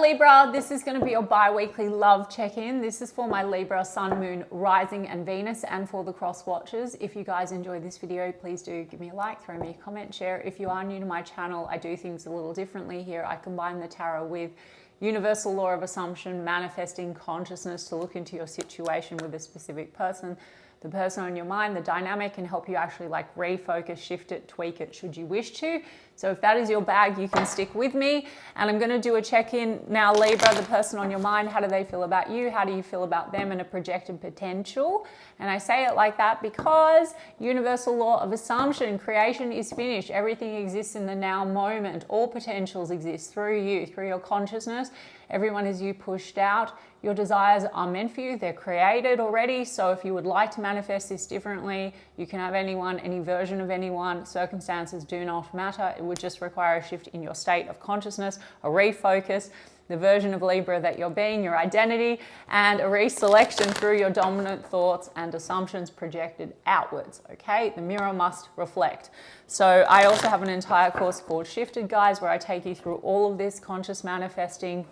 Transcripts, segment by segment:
Libra? This is going to be your bi-weekly love check-in. This is for my Libra, Sun, Moon, Rising and Venus, and for the cross watchers. If you guys enjoyed this video, please do give me a like, throw me a comment, share. If you are new to my channel, I do things a little differently here. I combine the tarot with universal law of assumption, manifesting consciousness to look into your situation with a specific person. The person on your mind, the dynamic, can help you actually like refocus, shift it, tweak it should you wish to. So if that is your bag, you can stick with me. And I'm going to do a check-in now. Libra, the person on your mind, how do they feel about you? How do you feel about them and a projected potential? And I say it like that because universal law of assumption, creation is finished. Everything exists in the now moment. All potentials exist through you, through your consciousness. Everyone is you pushed out. Your desires are meant for you. They're created already. So if you would like to manifest this differently, you can have anyone, any version of anyone. Circumstances do not matter. It would just require a shift in your state of consciousness, a refocus, the version of Libra that you're being, your identity, and a reselection through your dominant thoughts and assumptions projected outwards, okay? The mirror must reflect. So I also have an entire course called Shifted, guys, where I take you through all of this conscious manifesting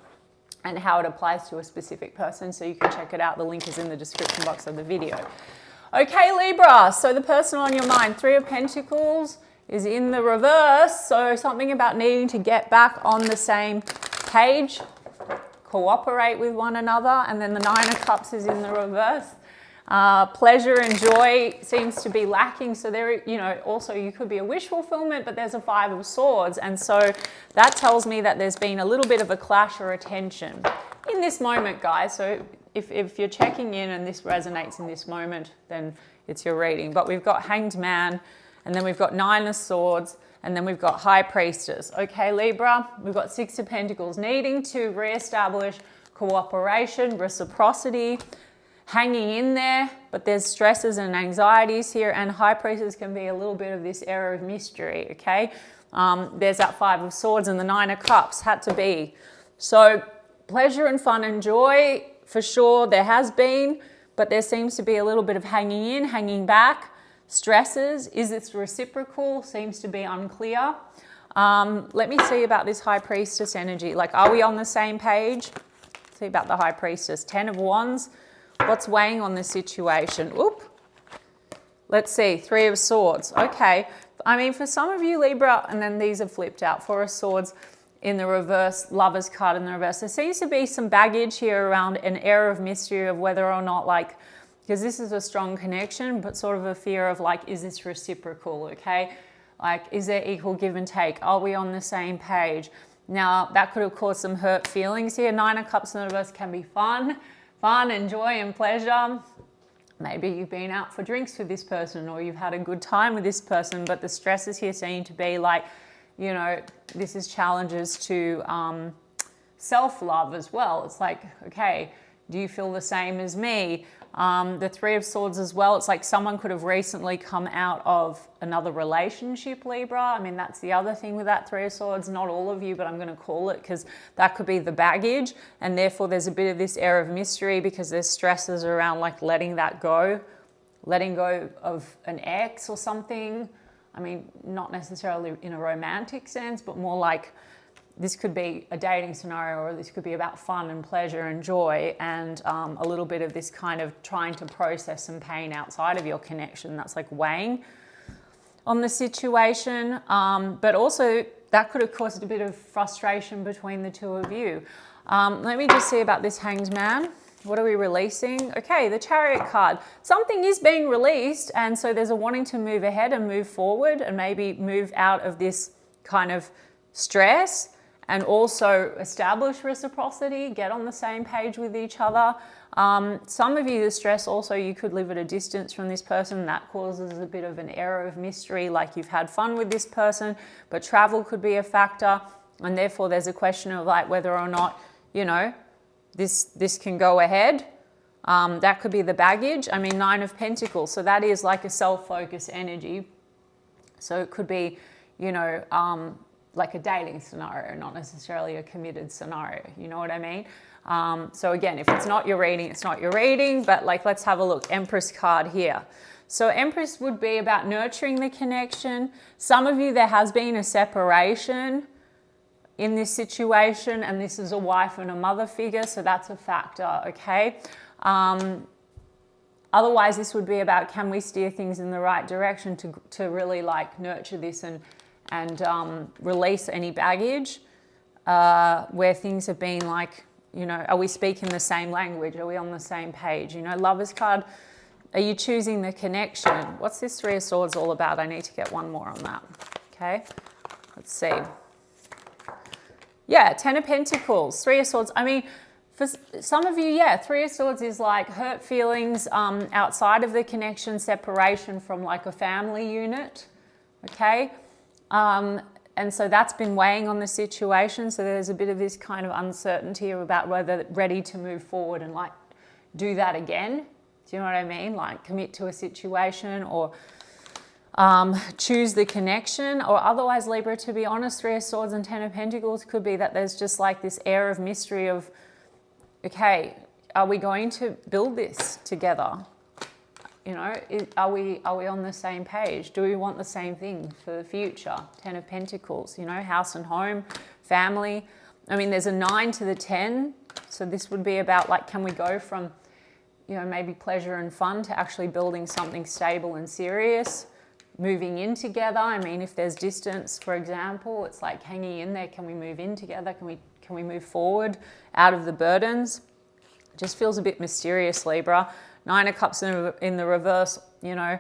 and how it applies to a specific person, so you can check it out. The link is in the description box of the video. Okay, Libra, so the person on your mind, Three of Pentacles is in the reverse, so something about needing to get back on the same page, cooperate with one another, and then the Nine of Cups is in the reverse. Pleasure and joy seems to be lacking. So there, you know, also you could be a wish fulfillment, but there's a Five of Swords. And so that tells me that there's been a little bit of a clash or a tension in this moment, guys. So if you're checking in and this resonates in this moment, then it's your reading. But we've got Hanged Man, and then we've got Nine of Swords, and then we've got High Priestess. Okay, Libra, we've got Six of Pentacles, needing to reestablish cooperation, reciprocity, hanging in there, but there's stresses and anxieties here, and High Priestess can be a little bit of this air of mystery, okay? There's that Five of Swords and the Nine of Cups, had to be. So pleasure and fun and joy, for sure, there has been, but there seems to be a little bit of hanging in, hanging back, stresses. Is this reciprocal? Seems to be unclear. Let me see about this High Priestess energy. Like, are we on the same page? See about the High Priestess. Ten of Wands. What's weighing on this situation? Oop. Let's see. Three of Swords. Okay. I mean, for some of you, Libra, and then these are flipped out. Four of Swords in the reverse, Lover's card in the reverse. There seems to be some baggage here around an air of mystery of whether or not, like, because this is a strong connection, but sort of a fear of like, is this reciprocal, okay? Like, is there equal give and take? Are we on the same page? Now, that could have caused some hurt feelings here. Nine of Cups in the reverse can be fun and joy and pleasure. Maybe you've been out for drinks with this person, or you've had a good time with this person, but the stresses here seem to be like, you know, this is challenges to self-love as well. It's like, okay, do you feel the same as me? The Three of Swords as well. It's like someone could have recently come out of another relationship, Libra. I mean, that's the other thing with that Three of Swords. Not all of you, but I'm going to call it because that could be the baggage. And therefore, there's a bit of this air of mystery because there's stresses around like letting that go, letting go of an ex or something. I mean, not necessarily in a romantic sense, but more like this could be a dating scenario, or this could be about fun and pleasure and joy, and a little bit of this kind of trying to process some pain outside of your connection. That's like weighing on the situation. But also that could have caused a bit of frustration between the two of you. Let me just see about this Hanged Man. What are we releasing? Okay, the Chariot card. Something is being released, and so there's a wanting to move ahead and move forward and maybe move out of this kind of stress, and also establish reciprocity, get on the same page with each other. Some of you, the stress also, you could live at a distance from this person. That causes a bit of an air of mystery, like you've had fun with this person, but travel could be a factor. And therefore there's a question of like whether or not, you know, this can go ahead. That could be the baggage. I mean, Nine of Pentacles. So that is like a self-focused energy. So it could be, you know, like a dating scenario, not necessarily a committed scenario. You know what I mean? So again, if it's not your reading, it's not your reading, but like, let's have a look. Empress card here. So Empress would be about nurturing the connection. Some of you, there has been a separation in this situation, and this is a wife and a mother figure, so that's a factor, okay? Otherwise, this would be about, can we steer things in the right direction to really like nurture this and release any baggage where things have been like, you know, are we speaking the same language? Are we on the same page? You know, Lover's card, are you choosing the connection? What's this Three of Swords all about? I need to get one more on that, okay? Let's see. Yeah, Ten of Pentacles, Three of Swords. I mean, for some of you, yeah, Three of Swords is like hurt feelings outside of the connection, separation from like a family unit, okay? And so that's been weighing on the situation. So there's a bit of this kind of uncertainty about whether they're ready to move forward and like do that again. Do you know what I mean? Like commit to a situation or choose the connection, or otherwise, Libra, to be honest, Three of Swords and Ten of Pentacles could be that there's just like this air of mystery of, okay, are we going to build this together? You know, are we on the same page? Do we want the same thing for the future? Ten of Pentacles, you know, house and home, family. I mean, there's a 9 to the 10. So this would be about like, can we go from, you know, maybe pleasure and fun to actually building something stable and serious, moving in together. I mean, if there's distance, for example, it's like hanging in there. Can we move in together? Can we move forward out of the burdens? It just feels a bit mysterious, Libra. Nine of Cups in the reverse, you know,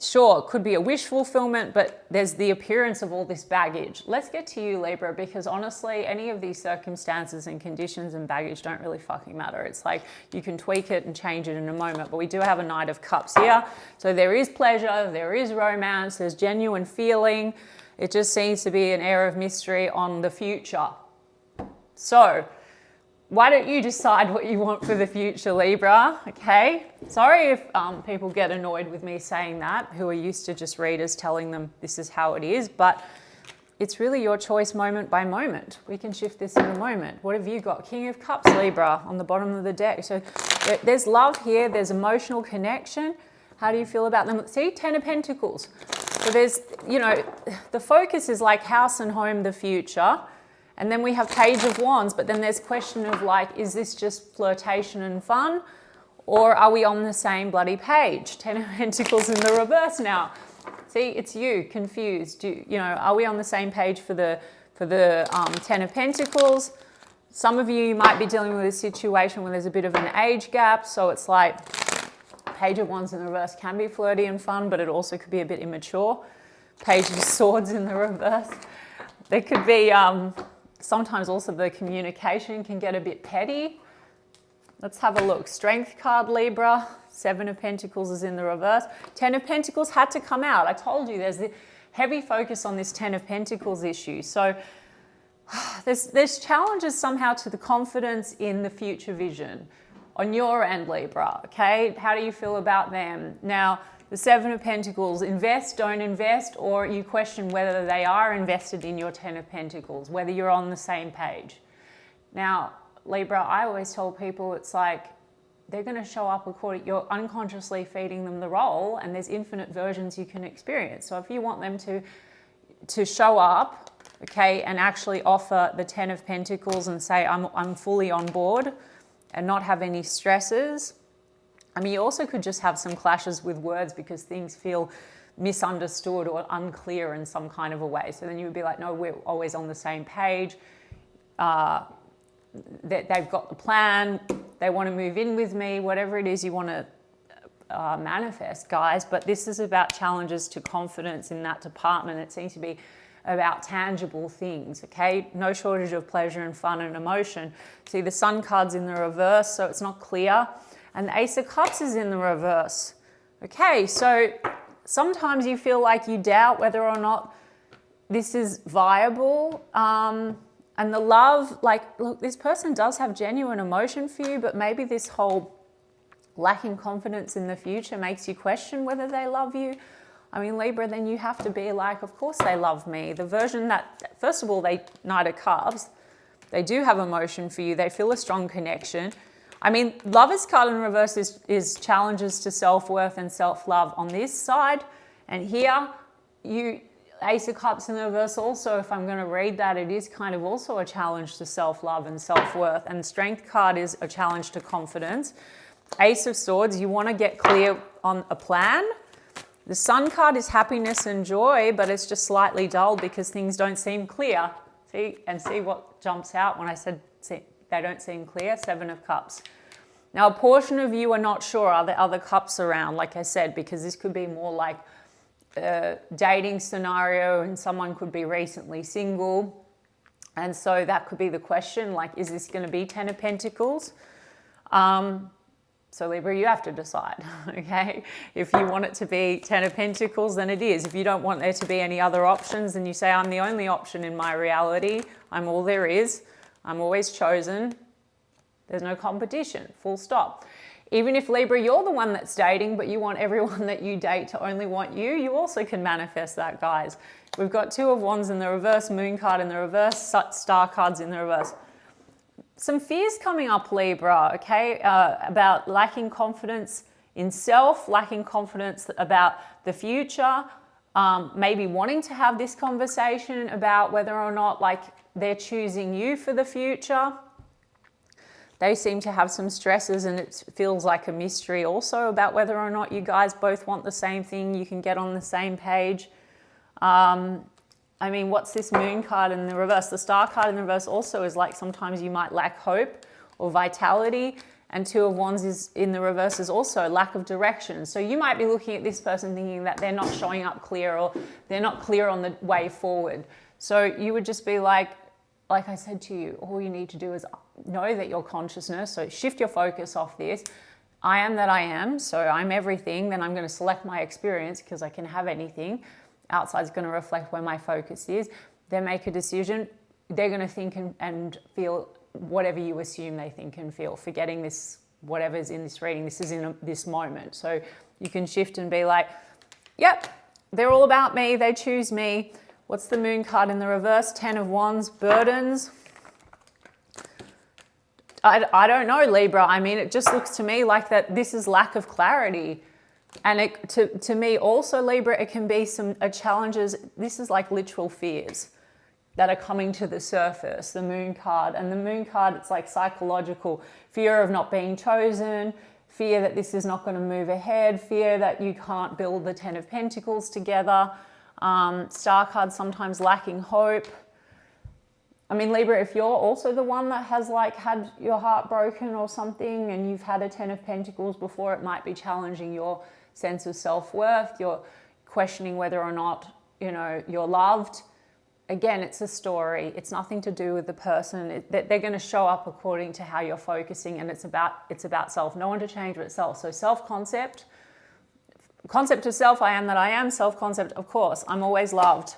sure, it could be a wish fulfillment, but there's the appearance of all this baggage. Let's get to you, Libra, because honestly, any of these circumstances and conditions and baggage don't really fucking matter. It's like you can tweak it and change it in a moment, but we do have a Knight of Cups here. So there is pleasure, there is romance, there's genuine feeling. It just seems to be an air of mystery on the future. So why don't you decide what you want for the future, Libra, okay? Sorry if people get annoyed with me saying that, who are used to just readers telling them this is how it is, but it's really your choice moment by moment. We can shift this in a moment. What have you got? King of Cups, Libra, on the bottom of the deck. So there's love here, there's emotional connection. How do you feel about them? See, Ten of Pentacles. So there's, you know, the focus is like house and home, the future. And then we have Page of Wands, but then there's question of like, is this just flirtation and fun? Or are we on the same bloody page? Ten of Pentacles in the reverse now. See, it's you, confused. You know, are we on the same page for the Ten of Pentacles? Some of you might be dealing with a situation where there's a bit of an age gap. So it's like Page of Wands in the reverse can be flirty and fun, but it also could be a bit immature. Page of Swords in the reverse. There could be... sometimes also the communication can get a bit petty. Let's have a look. Strength card, Libra. Seven of Pentacles is in the reverse. Ten of Pentacles had to come out. I told you there's the heavy focus on this Ten of Pentacles issue. So there's challenges somehow to the confidence in the future vision on your end, Libra, okay? How do you feel about them? Now, the Seven of Pentacles, invest, don't invest, or you question whether they are invested in your Ten of Pentacles, whether you're on the same page. Now, Libra, I always tell people it's like they're going to show up according, you're unconsciously feeding them the role, and there's infinite versions you can experience. So if you want them to show up, okay, and actually offer the Ten of Pentacles and say, I'm fully on board and not have any stresses. I mean, you also could just have some clashes with words because things feel misunderstood or unclear in some kind of a way. So then you would be like, no, we're always on the same page. They've got the plan. They want to move in with me, whatever it is you want to manifest, guys. But this is about challenges to confidence in that department. It seems to be about tangible things, okay? No shortage of pleasure and fun and emotion. See, the Sun card's in the reverse, so it's not clear. And the Ace of Cups is in the reverse. Okay, so sometimes you feel like you doubt whether or not this is viable. And the love, like, look, this person does have genuine emotion for you, but maybe this whole lacking confidence in the future makes you question whether they love you. I mean, Libra, then you have to be like, of course they love me. The version that, first of all, they Knight of Cups, they do have emotion for you. They feel a strong connection. I mean, Lover's card in reverse is challenges to self-worth and self-love on this side. And here, Ace of Cups in the reverse also, if I'm going to read that, it is kind of also a challenge to self-love and self-worth. And Strength card is a challenge to confidence. Ace of Swords, you want to get clear on a plan. The Sun card is happiness and joy, but it's just slightly dull because things don't seem clear. See? And see what jumps out when I said they don't seem clear? Seven of Cups. Now, a portion of you are not sure, are there other cups around, like I said, because this could be more like a dating scenario and someone could be recently single. And so that could be the question, like, is this going to be 10 of Pentacles? So Libra, you have to decide, okay? If you want it to be 10 of Pentacles, then it is. If you don't want there to be any other options, then you say, I'm the only option in my reality. I'm all there is. I'm always chosen. There's no competition, full stop. Even if Libra, you're the one that's dating, but you want everyone that you date to only want you, you also can manifest that, guys. We've got Two of Wands in the reverse, Moon card in the reverse, Star cards in the reverse. Some fears coming up, Libra, okay, about lacking confidence in self, lacking confidence about the future, maybe wanting to have this conversation about whether or not, like, they're choosing you for the future. They seem to have some stresses, and it feels like a mystery also about whether or not you guys both want the same thing, you can get on the same page. I mean, what's this Moon card in the reverse? The Star card in the reverse also is like sometimes you might lack hope or vitality, and Two of Wands is in the reverse is also lack of direction. So you might be looking at this person thinking that they're not showing up clear, or they're not clear on the way forward. So you would just be like I said to you, all you need to do is know that your consciousness, so shift your focus off this. I am that I am, so I'm everything, then I'm going to select my experience because I can have anything. Outside's going to reflect where my focus is. Then make a decision. They're going to think and feel whatever you assume they think and feel, forgetting this, whatever's in this reading, this is in this moment. So you can shift and be like, yep, they're all about me, they choose me. What's the Moon card in the reverse? 10 of Wands, burdens. I don't know, Libra. I mean, it just looks to me like that this is lack of clarity. And it, to me also, Libra, it can be some challenges. This is like literal fears that are coming to the surface, the Moon card. And the Moon card, it's like psychological fear of not being chosen, fear that this is not going to move ahead, fear that you can't build the 10 of Pentacles together. Star card sometimes lacking hope. I mean, Libra, if you're also the one that has like had your heart broken or something and you've had a 10 of Pentacles before, it might be challenging your sense of self-worth. You're questioning whether or not, you know, you're loved. Again, it's a story. It's nothing to do with the person. They're going to show up according to how you're focusing, and it's about self. No one to change but self. So self-concept, concept of self, I am that I am. Self-concept, of course, I'm always loved.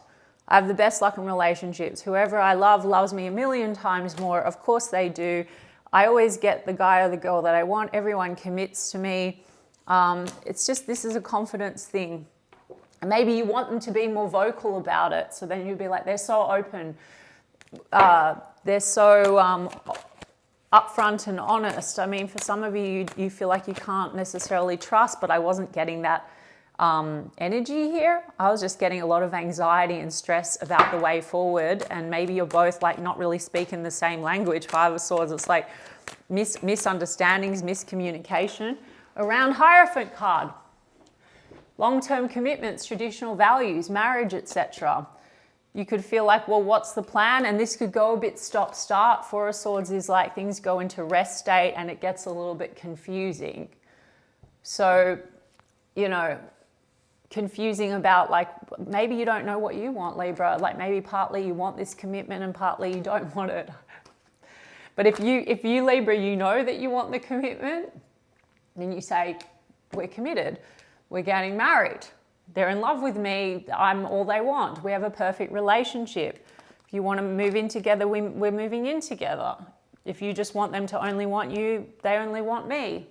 I have the best luck in relationships. Whoever I love loves me a million times more. Of course they do. I always get the guy or the girl that I want. Everyone commits to me. It's just, this is a confidence thing. And maybe you want them to be more vocal about it. So then you'd be like, they're so open. They're so upfront and honest. I mean, for some of you, you feel like you can't necessarily trust, but I wasn't getting that energy here. I was just getting a lot of anxiety and stress about the way forward, and maybe you're both like not really speaking the same language. Five of Swords, it's like misunderstandings, miscommunication. Around Hierophant card, long-term commitments, traditional values, marriage, etc. You could feel like, well, what's the plan? And this could go a bit stop-start. Four of Swords is like things go into rest state and it gets a little bit confusing. So, you know, confusing about like, maybe you don't know what you want, Libra. Like maybe partly you want this commitment and partly you don't want it. But if you Libra, you know that you want the commitment, then you say, we're committed. We're getting married. They're in love with me. I'm all they want. We have a perfect relationship. If you want to move in together, we're moving in together. If you just want them to only want you, they only want me.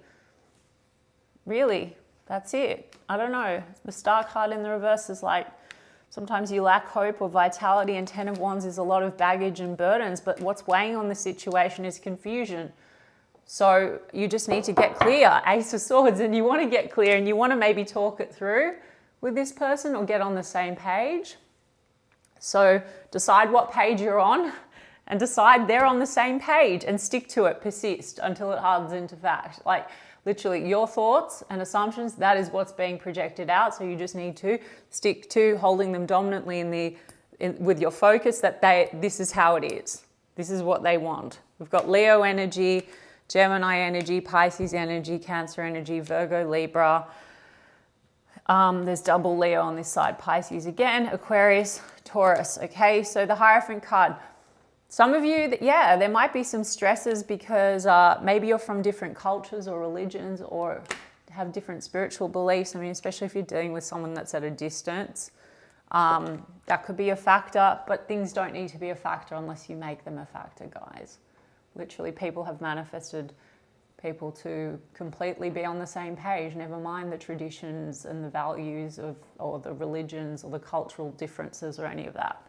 Really, that's it. I don't know. The Star card in the reverse is like, sometimes you lack hope or vitality, and 10 of Wands is a lot of baggage and burdens, but what's weighing on the situation is confusion. So you just need to get clear, Ace of Swords, and you want to get clear and you want to maybe talk it through with this person or get on the same page. So decide what page you're on and decide they're on the same page and stick to it, persist until it hardens into fact. Like literally your thoughts and assumptions, that is what's being projected out. So you just need to stick to holding them dominantly with your focus that this is how it is. This is what they want. We've got Leo energy, Gemini energy, Pisces energy, Cancer energy, Virgo, Libra. There's double Leo on this side, Pisces again, Aquarius, Taurus. Okay, so the Hierophant card. Some of you, there might be some stresses because maybe you're from different cultures or religions or have different spiritual beliefs. I mean, especially if you're dealing with someone that's at a distance, that could be a factor, but things don't need to be a factor unless you make them a factor, guys. Literally, people have manifested people to completely be on the same page, never mind the traditions and the values or the religions or the cultural differences or any of that.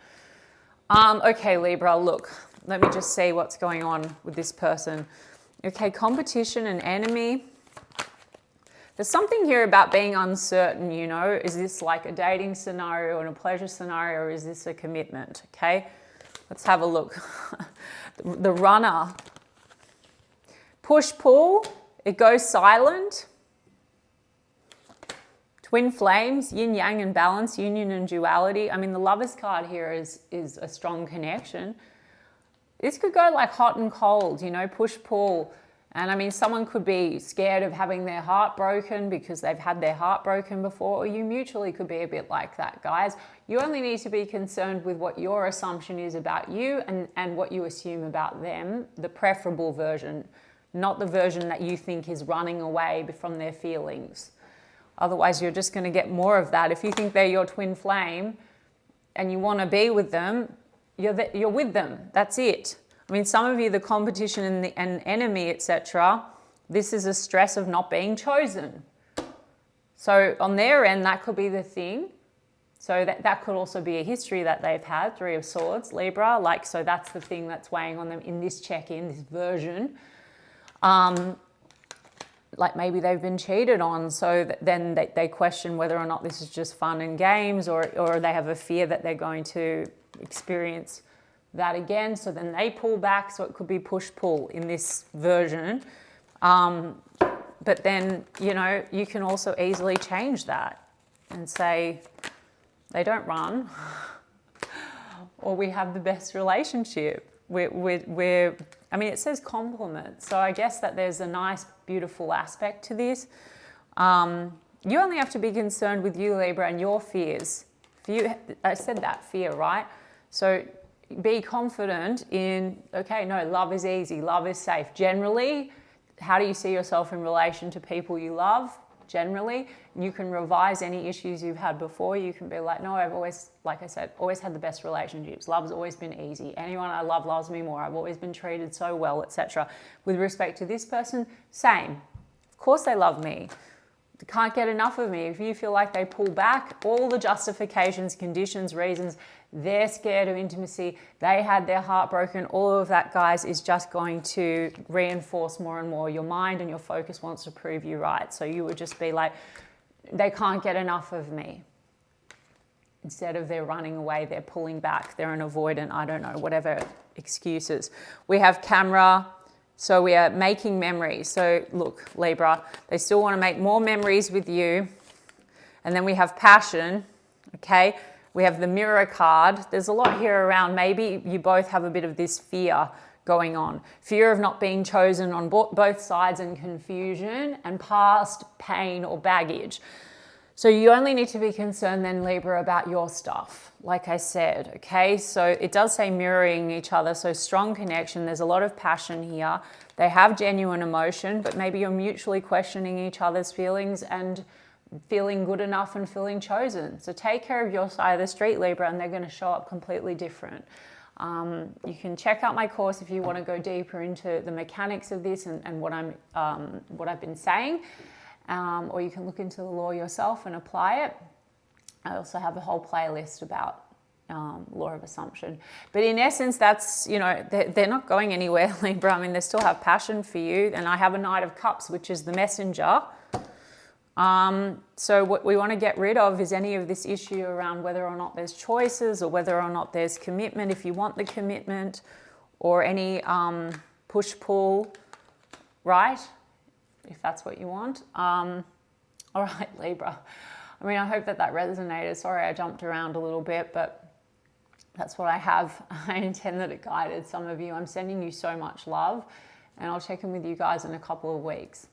Okay, Libra, look, let me just see what's going on with this person. Okay, competition and enemy. There's something here about being uncertain, you know. Is this like a dating scenario and a pleasure scenario, or is this a commitment? Okay, let's have a look. The runner. Push-pull, it goes silent. Twin flames, yin-yang and balance, union and duality. I mean, the Lovers card here is a strong connection. This could go like hot and cold, you know, push-pull. And I mean, someone could be scared of having their heart broken because they've had their heart broken before, or you mutually could be a bit like that, guys. You only need to be concerned with what your assumption is about you and what you assume about them, the preferable version, not the version that you think is running away from their feelings. Otherwise, you're just going to get more of that. If you think they're your twin flame and you want to be with them, you're with them. That's it. I mean, some of you, the competition and enemy, etc., this is a stress of not being chosen. So on their end, that could be the thing. So that could also be a history that they've had, Three of Swords, Libra. So that's the thing that's weighing on them in this check-in, this version. Like maybe they've been cheated on, so then they question whether or not this is just fun and games, or they have a fear that they're going to experience that again, so then they pull back. So it could be push-pull in this version. But then, you know, you can also easily change that and say, they don't run, or we have the best relationship. I mean, it says compliment, so I guess that there's a nice, beautiful aspect to this. You only have to be concerned with you, Libra, and your fears. I said that, fear, right? So be confident in, okay, no, love is easy, love is safe. Generally, how do you see yourself in relation to people you love? Generally, you can revise any issues you've had before. You can be like, no, I've always, like I said, always had the best relationships. Love's always been easy. Anyone I love loves me more. I've always been treated so well, etc. With respect to this person, same. Of course they love me. They can't get enough of me. If you feel like they pull back, all the justifications, conditions, reasons, they're scared of intimacy, they had their heart broken, all of that, guys, is just going to reinforce more and more. Your mind and your focus wants to prove you right. So you would just be like, they can't get enough of me. Instead of they're running away, they're pulling back, they're an avoidant, I don't know, whatever excuses. We have camera. So we are making memories. So look, Libra, they still want to make more memories with you. And then we have passion, okay? We have the Mirror card. There's a lot here around. Maybe you both have a bit of this fear going on. Fear of not being chosen on both sides, and confusion and past pain or baggage. So you only need to be concerned then, Libra, about your stuff, like I said, okay? So it does say mirroring each other, so strong connection. There's a lot of passion here. They have genuine emotion, but maybe you're mutually questioning each other's feelings and feeling good enough and feeling chosen. So take care of your side of the street, Libra, and they're going to show up completely different. You can check out my course if you want to go deeper into the mechanics of this and what I've been saying. Or you can look into the law yourself and apply it. I also have a whole playlist about law of assumption. But in essence, that's, you know, they're not going anywhere, Libra. I mean, they still have passion for you. And I have a Knight of Cups, which is the messenger. So what we want to get rid of is any of this issue around whether or not there's choices or whether or not there's commitment, if you want the commitment, or any push-pull, right? If that's what you want. All right, Libra. I mean, I hope that resonated. Sorry, I jumped around a little bit, but that's what I have. I intend that it guided some of you. I'm sending you so much love, and I'll check in with you guys in a couple of weeks.